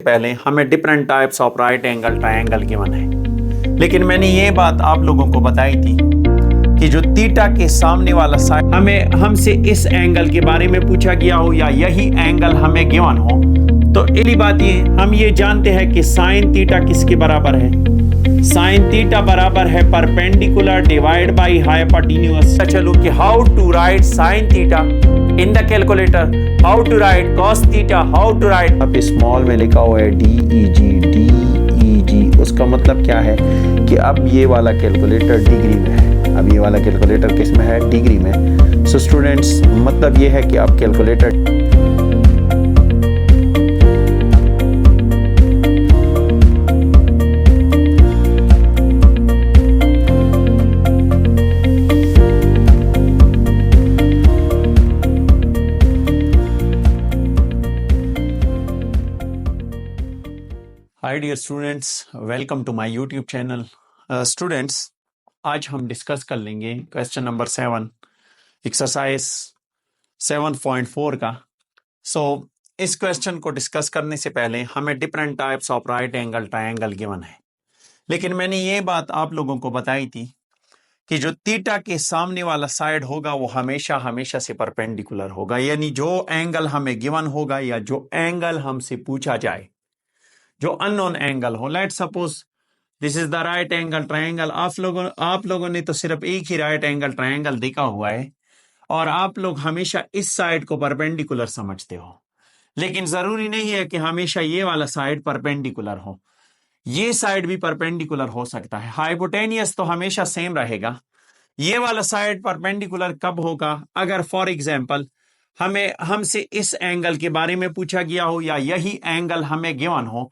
पहले हमें different types of right angle triangle given है, लेकिन मैंने ये बात आप लोगों को बताई थी कि जो थीटा के सामने वाला साइड हमसे इस एंगल के बारे में पूछा गया हो या यही एंगल हमें गिवन हो, तो पहली बात ये हम ये जानते हैं कि साइन थीटा किसके बराबर है। साइन थीटा बराबर है परपेंडिकुलर डिवाइड बाय हाइपोटेन्यूज। चलो कि how to write sine theta in the calculator, how to write cos theta, how to write. अब स्मॉल में लिखा हुआ है DEG। उसका मतलब क्या है कि अब ये वाला कैलकुलेटर डिग्री में है। अब ये वाला कैलकुलेटर किस में है? डिग्री में। सो स्टूडेंट्स, मतलब ये है कि आप calculator hi dear students, welcome to my YouTube channel. Students, आज हम डिस्कस कर लेंगे क्वेश्चन नंबर 7 एक्सरसाइज 7.4 का। इस क्वेश्चन को डिस्कस करने से पहले हमें different types of right angle triangle given है, लेकिन मैंने ये बात आप लोगों को बताई थी कि जो थीटा के सामने वाला साइड होगा वो हमेशा हमेशा से परपेंडिकुलर होगा, यानी जो एंगल हमें गिवन होगा या जो एंगल हमसे पूछा जाए, जो अननोन एंगल हो, late suppose this is the right angle triangle. आप लोगों ने तो सिर्फ एक ही राइट एंगल ट्रायंगल देखा हुआ है और आप लोग हमेशा इस साइड को परपेंडिकुलर समझते हो, लेकिन जरूरी नहीं है कि हमेशा ये वाला साइड परपेंडिकुलर हो। ये साइड भी परपेंडिकुलर हो सकता है। हाइपोटेनियस तो हमेशा सेम रहेगा। ये वाला साइड परपेंडिकुलर कब होगा? अगर फॉर एग्जाम्पल हमसे इस एंगल के बारे में पूछा गया हो या यही एंगल हमें गिवन हो,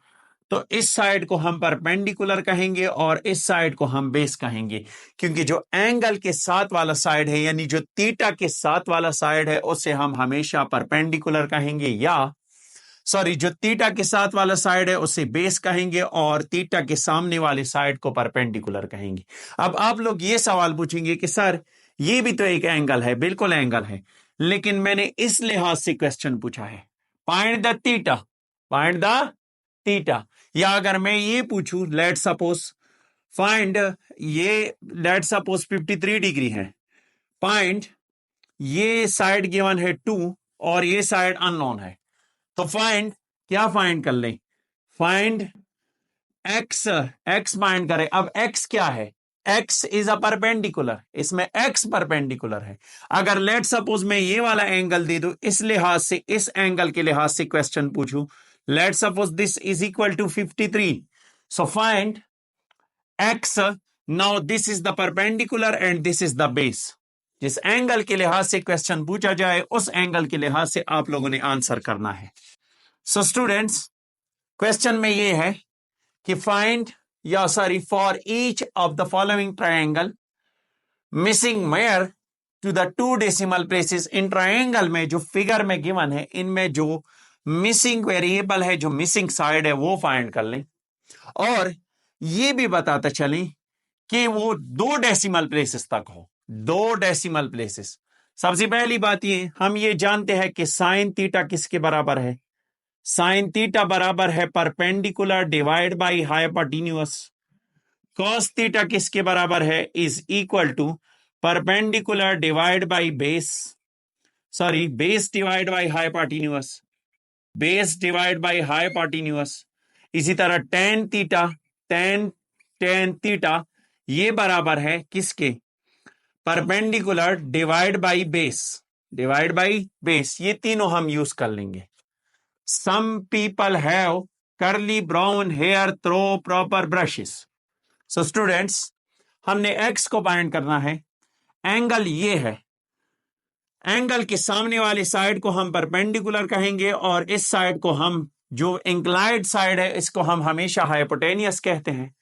तो इस साइड को हम परपेंडिकुलर कहेंगे और इस साइड को हम बेस कहेंगे, क्योंकि जो एंगल के साथ वाला साइड है यानी जो थीटा के साथ वाला साइड है उसे हम हमेशा परपेंडिकुलर कहेंगे, या जो थीटा के साथ वाला साइड है उसे बेस कहेंगे और थीटा के सामने वाले साइड को परपेंडिकुलर कहेंगे। अब आप लोग ये सवाल पूछेंगे कि सर ये भी तो एक एंगल है। बिल्कुल एंगल है, लेकिन मैंने इस लिहाज से क्वेश्चन पूछा है, find the theta, find the theta. या अगर मैं ये पूछूं लेट सपोज फाइंड, ये लेट सपोज 53 डिग्री है, फाइंड ये साइड गिवन है 2 और ये साइड अननोन है, तो फाइंड क्या फाइंड कर लें? फाइंड एक्स, एक्स फाइंड करें। अब एक्स क्या है? एक्स इज अ परपेंडिकुलर, इसमें एक्स परपेंडिकुलर है। अगर लेट सपोज मैं ये वाला एंगल दे दूं, इस लिहाज से, इस एंगल के लिहाज से क्वेश्चन पूछूं, let suppose this is equal to 53, so find x. Now this is the perpendicular and this is the base. जिस एंगल के लिहाज से क्वेश्चन पूछा जाए उस एंगल के लिहाज से आप लोगों ने आंसर करना है। सो स्टूडेंट्स, क्वेश्चन में ये है कि find for each of the following triangle missing measure to the 2 decimal places. इन ट्रायंगल में जो फिगर में गिवन है, इनमें जो मिसिंग वेरिएबल है, जो मिसिंग साइड है, वो फाइंड कर लें और ये भी बताते चलें कि वो 2 डेसिमल प्लेसेस तक हो। 2 डेसिमल प्लेसेस। सबसे पहली बात ये, हम ये जानते हैं कि साइन थीटा किसके बराबर है? साइन थीटा बराबर है perpendicular divide by hypotenuse. Cos theta किसके बराबर है? Is equal to perpendicular divide by base, base divide by hypotenuse, base divide by hypotenuse. इसी तरह टेन थीटा, टेन थीटा ये बराबर है किसके? Perpendicular divide by base, divide by base. ये तीनों हम यूज कर लेंगे। Some people have curly brown hair through proper brushes. So students, हमने x को फाइंड करना है। एंगल ये है, एंगल के सामने वाली साइड को हम परपेंडिकुलर कहेंगे और इस साइड को हम, जो इंक्लाइंड साइड है, इसको हम हमेशा हाइपोटेनियस कहते हैं।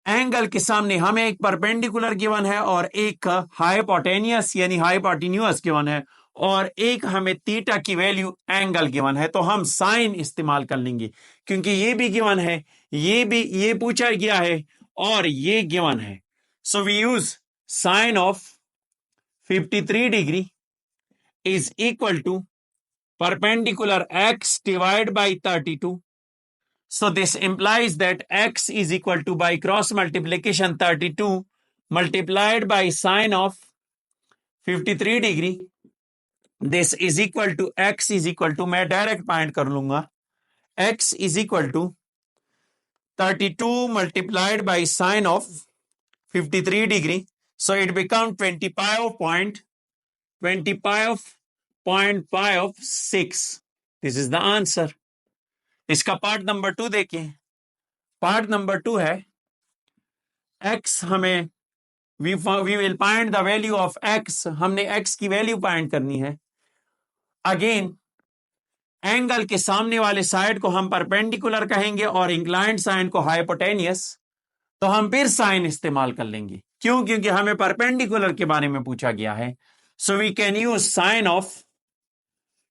एंगल के सामने हमें एक परपेंडिकुलर गिवन है और एक हाइपोटेनियस यानी हाइपोटेन्यूअस गिवन है और एक हमें थीटा की वैल्यू एंगल गिवन है, तो हम साइन इस्तेमाल कर लेंगे क्योंकि ये भी गिवन है, ये पूछा गया है और ये गिवन है। So we use sine of 53 degree is equal to perpendicular x divided by 32. So this implies that x is equal to, by cross multiplication, 32 multiplied by sine of 53 degree. This is equal to, x is equal to, मैं direct find कर लूंगा, x is equal to 32 multiplied by sine of 53 degree. So it becomes 25.56. This is the answer. इसका part number 2 देखिए. Part number 2 है x, हमें we will find the value of x. हमने x की value find करनी है. Again angle के सामने वाले साइड को हम परपेंडिकुलर कहेंगे और इंक्लाइंड साइड को हाइपोटेनियस. तो हम फिर साइन इस्तेमाल कर लेंगे. क्यों? क्योंकि हमें परपेंडिकुलर के बारे में पूछा गया है. So we can use sine of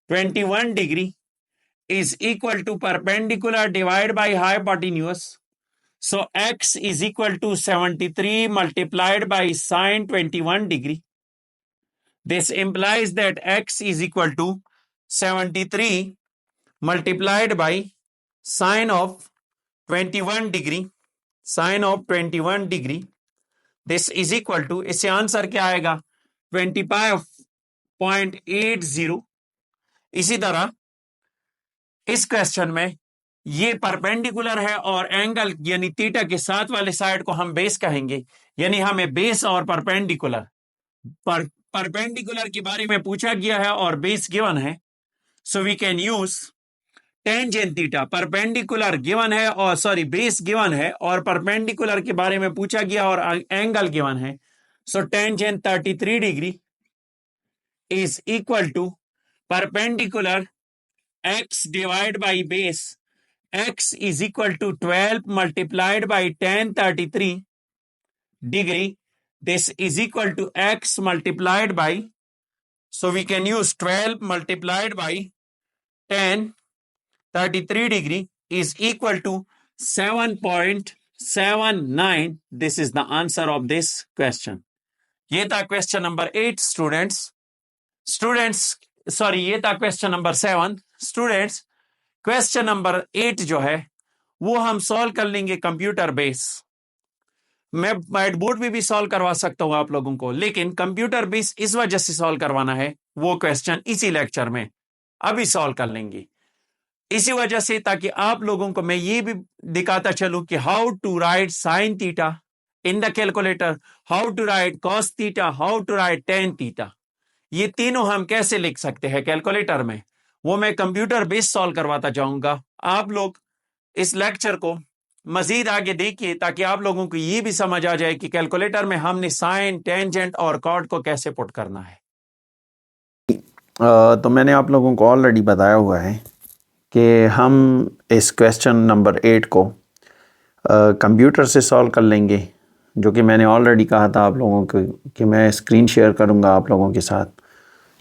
21 degree is equal to perpendicular divided by hypotenuse. So x is equal to 73 multiplied by sine 21 degree. This implies that x is equal to 73 multiplied by sine of 21 degree. Sine of 21 degree. This is equal to, इससे answer क्या आएगा? 25.80. इसी तरह इस question में ये perpendicular है और एंगल यानी थीटा के साथ वाले साइड को हम बेस कहेंगे. यानी हमें बेस और परपेंडिकुलर के बारे में पूछा गया है और बेस गिवन है. So we can use tangent theta. Perpendicular given है और बेस गिवन है और परपेंडिकुलर के बारे में पूछा गया और एंगल गिवन है. So tangent 33 degree is equal to perpendicular x divided by base. X is equal to 12 multiplied by tan 33 degree. This is equal to x multiplied by, so we can use 12 multiplied by tan 33 degree is equal to 7.79. This is the answer of this question. ये था question number 8 ये था question number 7 students. Question number 8 जो है वो हम solve कर लेंगे कंप्यूटर बेस. मैं व्हाइट बोर्ड में भी सॉल्व करवा सकता हूं आप लोगों को, लेकिन कंप्यूटर बेस इस वजह से सॉल्व करवाना है, वो क्वेश्चन इसी लेक्चर में अभी सॉल्व कर लेंगे. इसी वजह से ताकि आप लोगों को मैं ये भी दिखाता चलूं कि how to write sine theta in the calculator, how to write cos theta, how to write tan theta. ये तीनों हम कैसे लिख सकते हैं कैलकुलेटर में, वो मैं कंप्यूटर बेस सॉल्व करवाता जाऊंगा. आप लोग इस लेक्चर को मजीद आगे देखिए ताकि आप लोगों को ये भी समझ आ जाए कि कैलकुलेटर में हमने साइन, टेंजेंट और कॉट को कैसे पुट करना है. तो मैंने आप लोगों को ऑलरेडी बताया हुआ है कि हम इस क्वेश्चन नंबर 8 को कंप्यूटर से सॉल्व कर लेंगे, जो कि मैंने ऑलरेडी कहा था आप लोगों को कि मैं स्क्रीन शेयर करूंगा आप लोगों के साथ,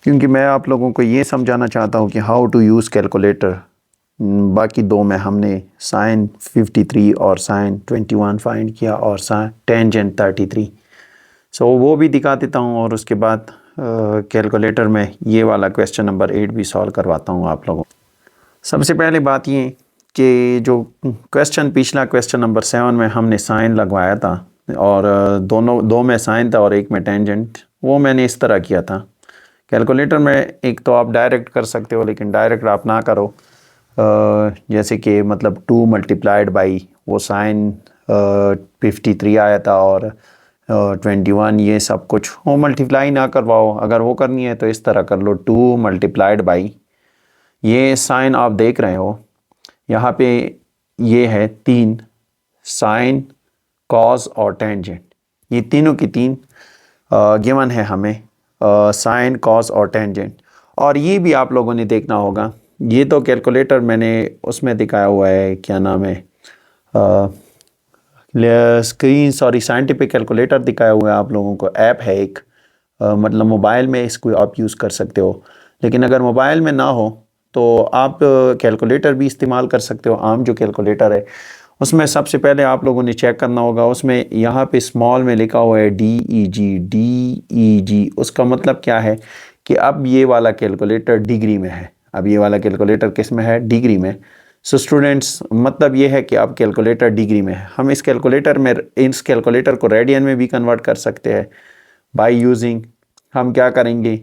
क्योंकि मैं आप लोगों को ये समझाना चाहता हूँ कि हाउ टू यूज़ कैलकुलेटर. बाकी दो में हमने साइन 53 और साइन 21 फाइंड किया और साइन टेंजेंट 33. सो वो भी दिखा देता हूँ और उसके बाद कैलकुलेटर में ये वाला क्वेश्चन नंबर 8 भी सॉल्व करवाता हूँ आप लोगों. सबसे पहले बात ये कि जो पिछला क्वेश्चन नंबर 7 में हमने साइन लगवाया था और दो में साइन था और एक में टेंजेंट, वो मैंने इस तरह किया था. कैलकुलेटर में एक तो आप डायरेक्ट कर सकते हो, लेकिन डायरेक्ट आप ना करो. जैसे कि मतलब 2 मल्टीप्लाइड बाई वो साइन 53 आया था और 21 ये सब कुछ वो मल्टीप्लाई ना करवाओ. अगर वो करनी है तो इस तरह कर लो, 2 मल्टीप्लाइड बाई ये साइन आप देख रहे हो यहाँ पे, ये है 3 साइन, कॉस और टेंजेंट. ये तीनों की 3 गिवन है हमें, साइन, कॉस और टेंजेंट. और ये भी आप लोगों ने देखना होगा. ये तो कैलकुलेटर मैंने उसमें दिखाया हुआ है, क्या नाम है, साइंटिफिक कैलकुलेटर दिखाया हुआ है आप लोगों को. ऐप है एक, मतलब मोबाइल में इसको आप यूज़ कर सकते हो. लेकिन अगर मोबाइल में ना हो तो आप कैलकुलेटर भी इस्तेमाल कर सकते हो. आम जो कैलकुलेटर है उसमें सबसे पहले आप लोगों ने चेक करना होगा, उसमें यहाँ पे स्मॉल में लिखा हुआ है DEG. उसका मतलब क्या है कि अब ये वाला कैलकुलेटर डिग्री में है. अब ये वाला कैलकुलेटर किस में है, डिग्री में। सो स्टूडेंट्स मतलब ये है कि अब कैलकुलेटर डिग्री में है। हम इस कैलकुलेटर को रेडियन में भी कन्वर्ट कर सकते हैं बाय यूजिंग, हम क्या करेंगे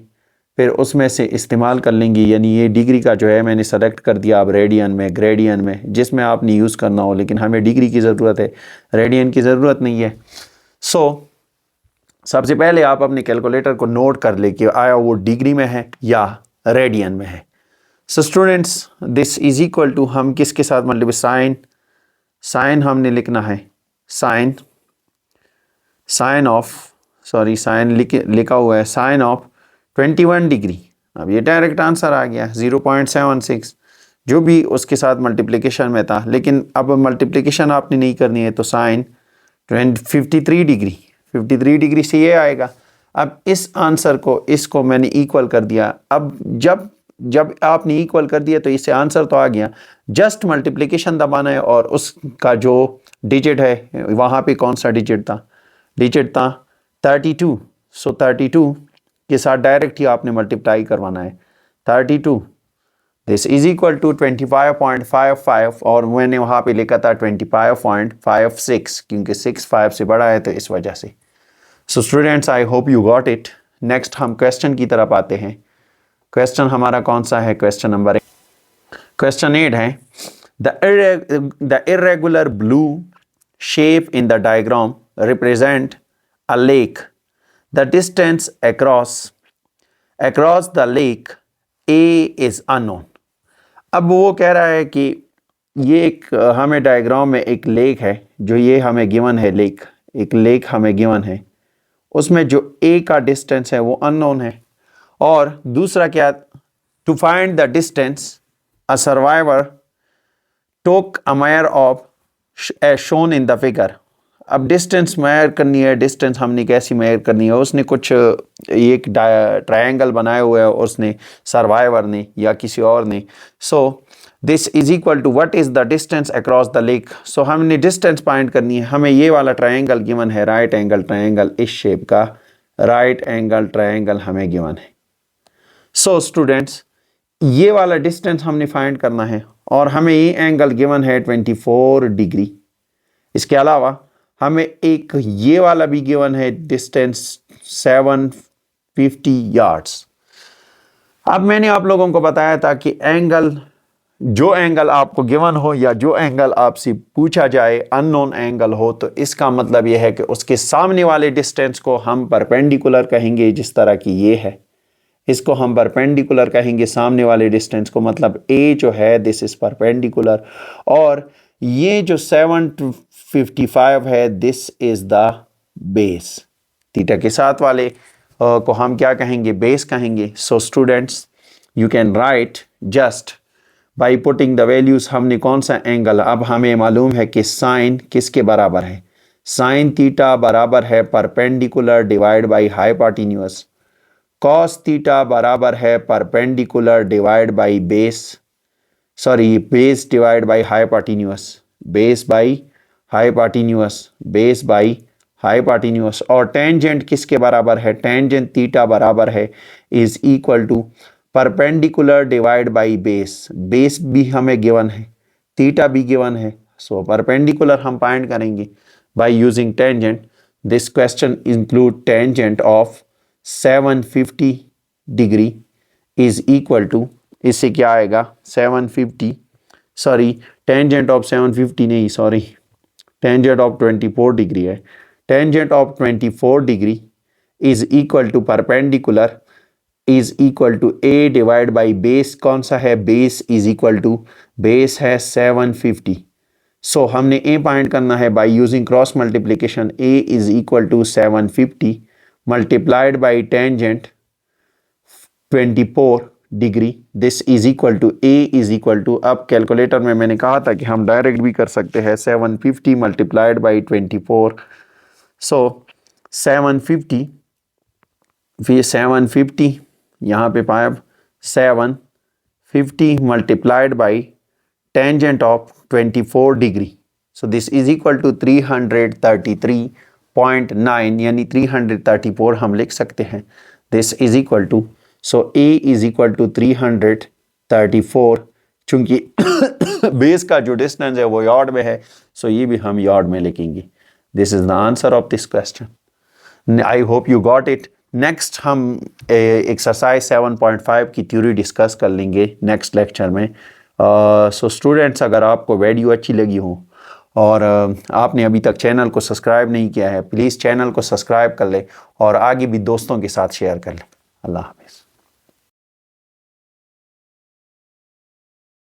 फिर उसमें से इस्तेमाल कर लेंगे, यानी ये डिग्री का जो है मैंने सेलेक्ट कर दिया अब रेडियन में, ग्रेडियन में, जिसमें आपने यूज़ करना हो, लेकिन हमें डिग्री की ज़रूरत है, रेडियन की ज़रूरत नहीं है। सो सबसे पहले आप अपने कैलकुलेटर को नोट कर ले कि आया वो डिग्री में है या रेडियन में है। So students this is equal to, हम किसके साथ मल्टीप्लाई, साइन हमने लिखना है, साइन ऑफ, सॉरी साइन लिखा हुआ है साइन ऑफ 21 डिग्री। अब ये डायरेक्ट आंसर आ गया 0.76, जो भी उसके साथ मल्टीप्लिकेशन में था, लेकिन अब मल्टीप्लिकेशन आपने नहीं करनी है, तो साइन 53 डिग्री, 53 डिग्री से ये आएगा। अब इस आंसर को, इसको मैंने इक्वल कर दिया। अब जब आपने इक्वल कर दिया तो इससे आंसर तो आ गया, जस्ट मल्टीप्लिकेशन दबाना है और उसका जो डिजिट है वहाँ पे कौन सा डिजिट था 32। सो 32 के साथ डायरेक्ट ही आपने मल्टीप्लाई करवाना है 32, दिस इज इक्वल टू 25.55, और मैंने वहाँ पे लिखा था 25.56 क्योंकि 6 5 से बड़ा है तो इस वजह से। So students I hope you got it. Next हम क्वेश्चन की तरफ आते हैं। क्वेश्चन हमारा कौन सा है, क्वेश्चन नंबर 8 है, the irregular blue shape in the diagram represent a lake, the distance across the lake A is unknown। अब वो कह रहा है कि ये एक हमें डायग्राम में एक लेक है, जो ये हमें गिवन है, एक लेक हमें गिवन है, उसमें जो A का डिस्टेंस है वो अननोन है। और दूसरा क्या, to find the distance a surveyor took a measure of as shown in the figure. अब डिस्टेंस मेजर करनी है, डिस्टेंस हमने कैसी मेजर करनी है, उसने कुछ एक ट्रायंगल बनाया हुआ है उसने, सर्वाइवर ने या किसी और ने। So this is equal to what is the distance across the lake. So हमने डिस्टेंस फाइंड करनी है, हमें ये वाला ट्रायंगल गिवन है, राइट एंगल ट्रायंगल, इस शेप का राइट एंगल ट्रायंगल हमें गिवन है। सो स्टूडेंट्स ये वाला डिस्टेंस हमने फाइंड करना है और हमें ये एंगल गिवन है 24 डिग्री। इसके अलावा हमें एक ये वाला भी गिवन है डिस्टेंस 750 यार्ड्स। अब मैंने आप लोगों को बताया था कि जो एंगल आपको गिवन हो या जो एंगल आपसे पूछा जाए अननोन एंगल हो, तो इसका मतलब यह है कि उसके सामने वाले डिस्टेंस को हम परपेंडिकुलर कहेंगे, जिस तरह की ये है इसको हम परपेंडिकुलर कहेंगे सामने वाले डिस्टेंस को, मतलब ए जो है दिस इज परपेंडिकुलर, और ये जो 755 है this is the base. Theta के साथ वाले को हम क्या कहेंगे, बेस कहेंगे। So students you can write just by putting the values. हमने कौन सा एंगल, अब हमें मालूम है कि साइन किसके बराबर है, साइन थीटा बराबर है perpendicular divide by hypotenuse, cos theta बराबर है perpendicular divide by base divide by hypotenuse, base by hypotenuse, और टेंजेंट किसके बराबर है, टेंजेंट थीटा बराबर है is equal to perpendicular divide by base भी हमें गिवन है, थीटा भी गिवन है। सो परपेंडिकुलर हम फाइंड करेंगे by using tangent. This question include tangent of 750 degree is equal to, इससे क्या आएगा 750, टेंजेंट ऑफ 750 नहीं, टेंजेंट ऑफ 24 डिग्री है, tangent of 24 degree is equal to perpendicular is equal to A divide by base, कौन सा है, base is equal to, base है 750। So हमने ए फाइंड करना है by using cross multiplication, A is equal to 750 multiplied by tangent 24 degree, this is equal to A is equal to, अब calculator में मैंने कहा था कि हम डायरेक्ट भी कर सकते हैं, 750 मल्टीप्लाइड बाई 24। सो 750 फिर 750 यहाँ पे पाए 750 multiplied by tangent of 24 degree, so this is equal to 333.9, यानी 334 हम लिख सकते हैं। This is equal to, so A is equal to 333 34। चूंकि बेस का जो डिस्टेंस है वो यार्ड में है, सो ये भी हम यार्ड में लिखेंगे। This is the answer of this question. I hope you got it. Next हम एक्सरसाइज 7.5 की थ्योरी डिस्कस कर लेंगे नेक्स्ट लेक्चर में। सो स्टूडेंट्स, अगर आपको वीडियो अच्छी लगी हो और आपने अभी तक चैनल को सब्सक्राइब नहीं किया है, प्लीज़ चैनल को सब्सक्राइब कर ले और आगे भी दोस्तों के साथ शेयर कर ले। अल्लाह हाफिज़।